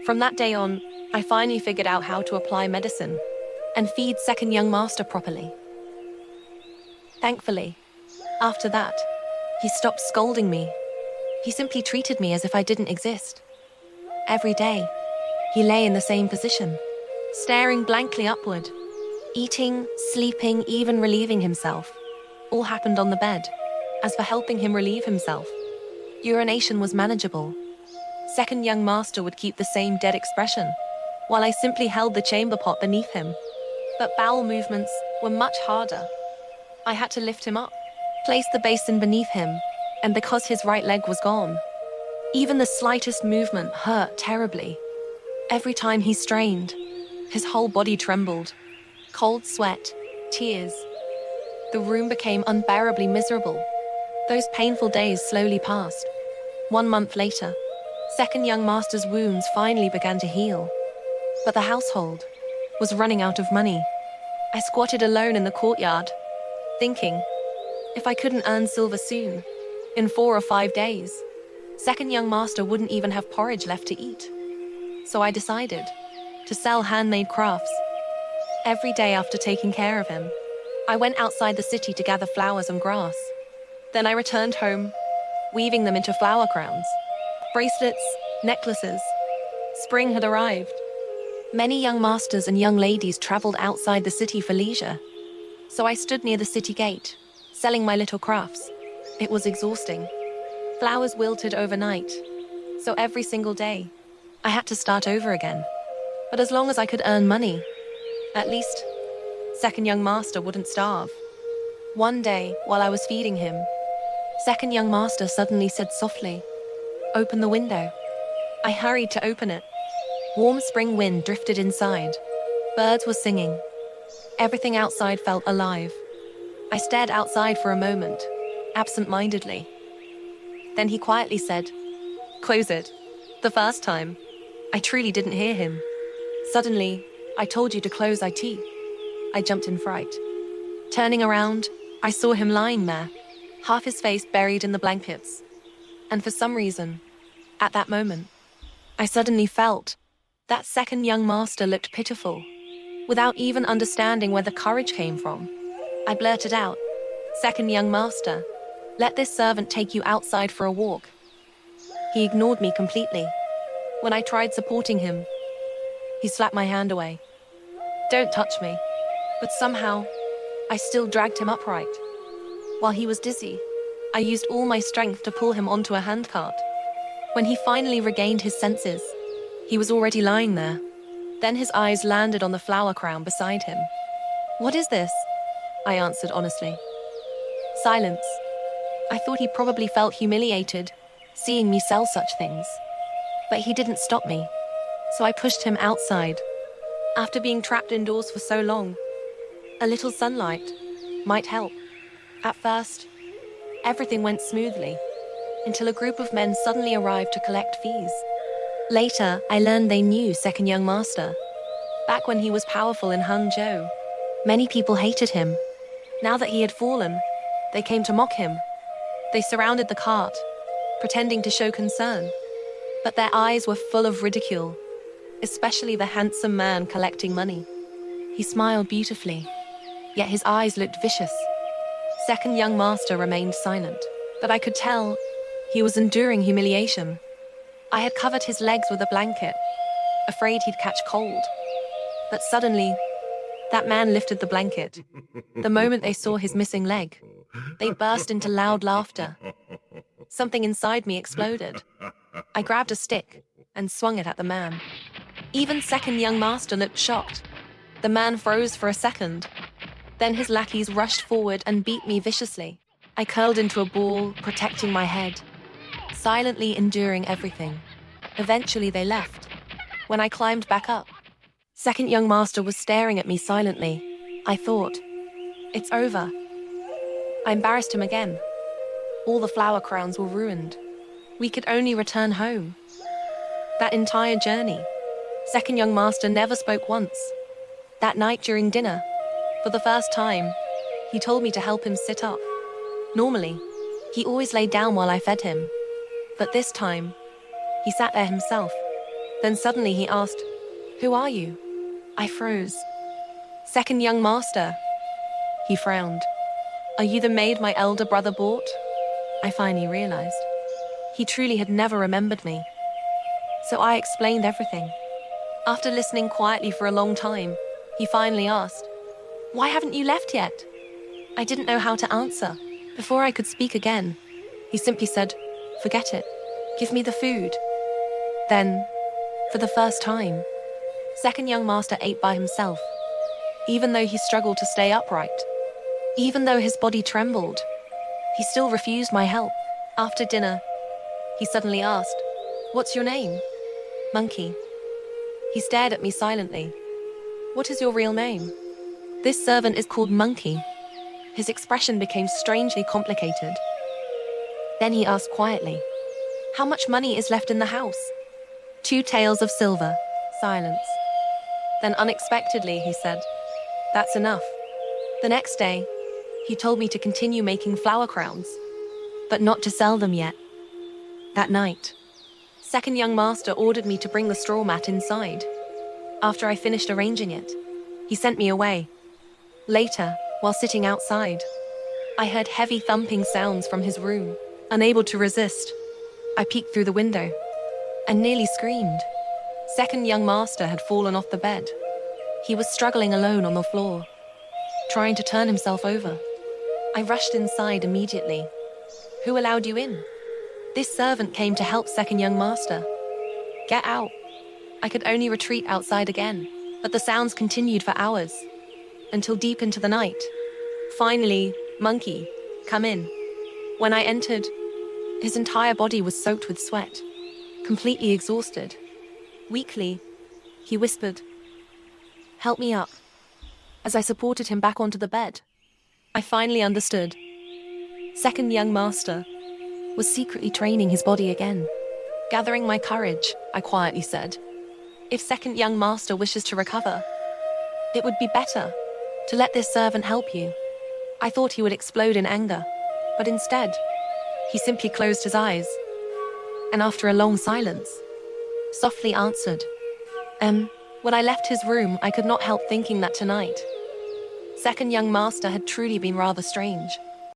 From that day on, I finally figured out how to apply medicine and feed second young master properly. Thankfully, after that, he stopped scolding me. He simply treated me as if I didn't exist. Every day, he lay in the same position, staring blankly upward. Eating, sleeping, even relieving himself. All happened on the bed. As for helping him relieve himself, urination was manageable. Second young master would keep the same dead expression, while I simply held the chamber pot beneath him. But bowel movements were much harder. I had to lift him up, place the basin beneath him, and because his right leg was gone, even the slightest movement hurt terribly. Every time he strained, his whole body trembled. Cold sweat, tears. The room became unbearably miserable. Those painful days slowly passed. 1 month later, second young master's wounds finally began to heal. But the household was running out of money. I squatted alone in the courtyard, thinking, if I couldn't earn silver soon, in 4 or 5 days, second young master wouldn't even have porridge left to eat. So I decided to sell handmade crafts. Every day after taking care of him, I went outside the city to gather flowers and grass. Then I returned home, weaving them into flower crowns, bracelets, necklaces. Spring had arrived. Many young masters and young ladies traveled outside the city for leisure. So I stood near the city gate, selling my little crafts. It was exhausting. Flowers wilted overnight. So every single day, I had to start over again. But as long as I could earn money, at least, second young master wouldn't starve. One day, while I was feeding him, second young master suddenly said softly, "Open the window." I hurried to open it. Warm spring wind drifted inside. Birds were singing. Everything outside felt alive. I stared outside for a moment, absent-mindedly. Then he quietly said, "Close it." The first time, I truly didn't hear him. Suddenly, "I told you to close it." I jumped in fright. Turning around, I saw him lying there, half his face buried in the blankets. And for some reason, at that moment, I suddenly felt that second young master looked pitiful. Without even understanding where the courage came from, I blurted out, "Second young master, let this servant take you outside for a walk." He ignored me completely. When I tried supporting him, he slapped my hand away. "Don't touch me." But somehow, I still dragged him upright. While he was dizzy, I used all my strength to pull him onto a handcart. When he finally regained his senses, he was already lying there. Then his eyes landed on the flower crown beside him. "What is this?" I answered honestly. Silence. I thought he probably felt humiliated, seeing me sell such things. But he didn't stop me, so I pushed him outside. After being trapped indoors for so long, a little sunlight might help. At first, everything went smoothly, until a group of men suddenly arrived to collect fees. Later, I learned they knew second young master. Back when he was powerful in Hangzhou, many people hated him. Now that he had fallen, they came to mock him. They surrounded the cart, pretending to show concern. But their eyes were full of ridicule, especially the handsome man collecting money. He smiled beautifully, yet his eyes looked vicious. Second young master remained silent, but I could tell he was enduring humiliation. I had covered his legs with a blanket, afraid he'd catch cold. But suddenly, that man lifted the blanket. The moment they saw his missing leg, they burst into loud laughter. Something inside me exploded. I grabbed a stick and swung it at the man. Even second young master looked shocked. The man froze for a second. Then his lackeys rushed forward and beat me viciously. I curled into a ball, protecting my head, silently enduring everything. Eventually they left. When I climbed back up, second young master was staring at me silently. I thought, it's over. I embarrassed him again. All the flower crowns were ruined. We could only return home. That entire journey, second young master never spoke once. That night during dinner, for the first time, he told me to help him sit up. Normally, he always lay down while I fed him. But this time, he sat there himself. Then suddenly he asked, "Who are you?" I froze. "Second young master." He frowned. "Are you the maid my elder brother bought?" I finally realized. He truly had never remembered me. So I explained everything. After listening quietly for a long time, he finally asked, "Why haven't you left yet?" I didn't know how to answer. Before I could speak again, he simply said, "Forget it. Give me the food." Then, for the first time, second young master ate by himself, even though he struggled to stay upright. Even though his body trembled, he still refused my help. After dinner, he suddenly asked, "What's your name?" "Monkey." He stared at me silently. "What is your real name?" "This servant is called Monkey." His expression became strangely complicated. Then he asked quietly, "How much money is left in the house?" "2 taels of silver." Silence. Then unexpectedly he said, "That's enough." The next day, he told me to continue making flower crowns, but not to sell them yet. That night, second young master ordered me to bring the straw mat inside. After I finished arranging it, he sent me away. Later, while sitting outside, I heard heavy thumping sounds from his room. Unable to resist, I peeked through the window and nearly screamed. Second young master had fallen off the bed. He was struggling alone on the floor, trying to turn himself over. I rushed inside immediately. "Who allowed you in?" "This servant came to help second young master." "Get out." I could only retreat outside again, but the sounds continued for hours, until deep into the night. Finally, "Monkey, come in." When I entered, his entire body was soaked with sweat, completely exhausted. Weakly, he whispered, "Help me up." As I supported him back onto the bed, I finally understood. Second young master was secretly training his body again. Gathering my courage, I quietly said, "If second young master wishes to recover, it would be better to let this servant help you." I thought he would explode in anger, but instead, he simply closed his eyes, and after a long silence, softly answered, When I left his room, I could not help thinking that tonight, second young master had truly been rather strange.